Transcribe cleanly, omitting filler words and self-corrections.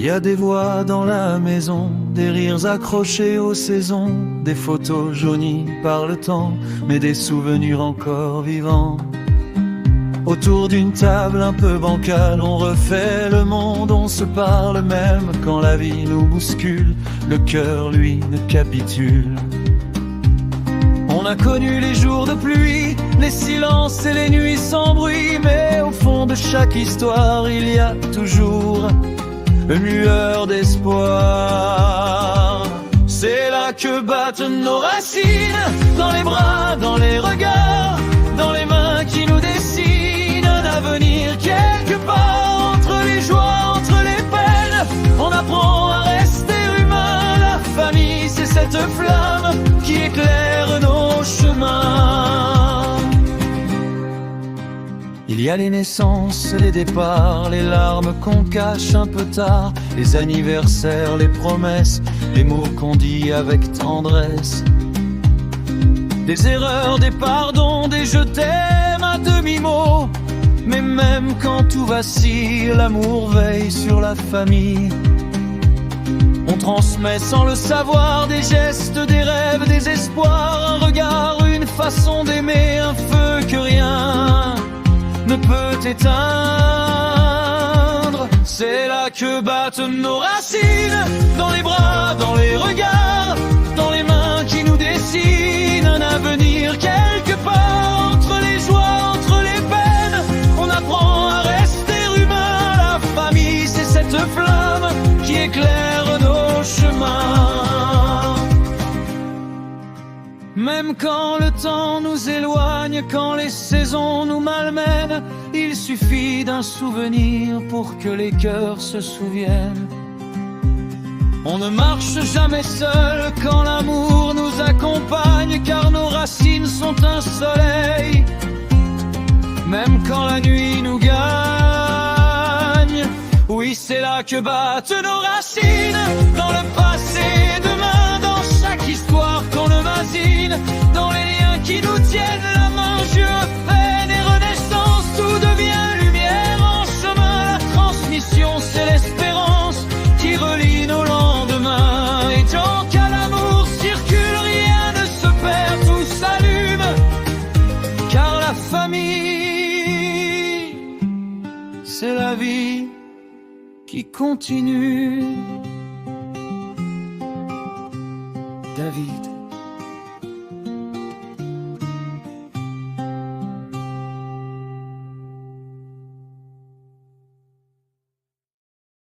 y a des voix dans la maison, des rires accrochés aux saisons, des photos jaunies par le temps, mais des souvenirs encore vivants. Autour d'une table un peu bancale, on refait le monde, on se parle même quand la vie nous bouscule, le cœur lui ne capitule. On a connu les jours de pluie, les silences et les nuits sans bruit, mais au fond de chaque histoire il y a toujours une lueur d'espoir. C'est là que battent nos racines, dans les bras, dans les regards, dans les mains qui nous dessinent un avenir quelque part. Entre les joies, entre les peines, on apprend à rester humain. La famille, c'est cette flamme qui éclaire nos chemins. Il y a les naissances, les départs, les larmes qu'on cache un peu tard, les anniversaires, les promesses, les mots qu'on dit avec tendresse. Des erreurs, des pardons, des je t'aime à demi-mot. Mais même quand tout vacille, l'amour veille sur la famille. On transmet sans le savoir des gestes, des rêves, des espoirs, un regard, une façon d'aimer, un feu que rien ne peut éteindre. C'est là que battent nos racines, dans les bras, dans les regards, dans les mains qui nous dessinent un avenir quelque part. Entre les joies, entre les peines, on apprend à rester humain. La famille, c'est cette flamme qui éclaire nos chemins. Même quand le temps nous éloigne, quand les saisons nous malmènent, il suffit d'un souvenir pour que les cœurs se souviennent. On ne marche jamais seul quand l'amour nous accompagne, car nos racines sont un soleil, même quand la nuit nous gagne. Oui, c'est là que battent nos racines, dans le passé et demain, dans chaque histoire qu'on imagine, dans les liens qui nous tiennent la main. Jour, peine et renaissance, tout devient lumière en chemin. La transmission, c'est l'espérance qui relie nos lendemains. Et tant qu'à l'amour circule, rien ne se perd, tout s'allume, car la famille, c'est la vie qui continue.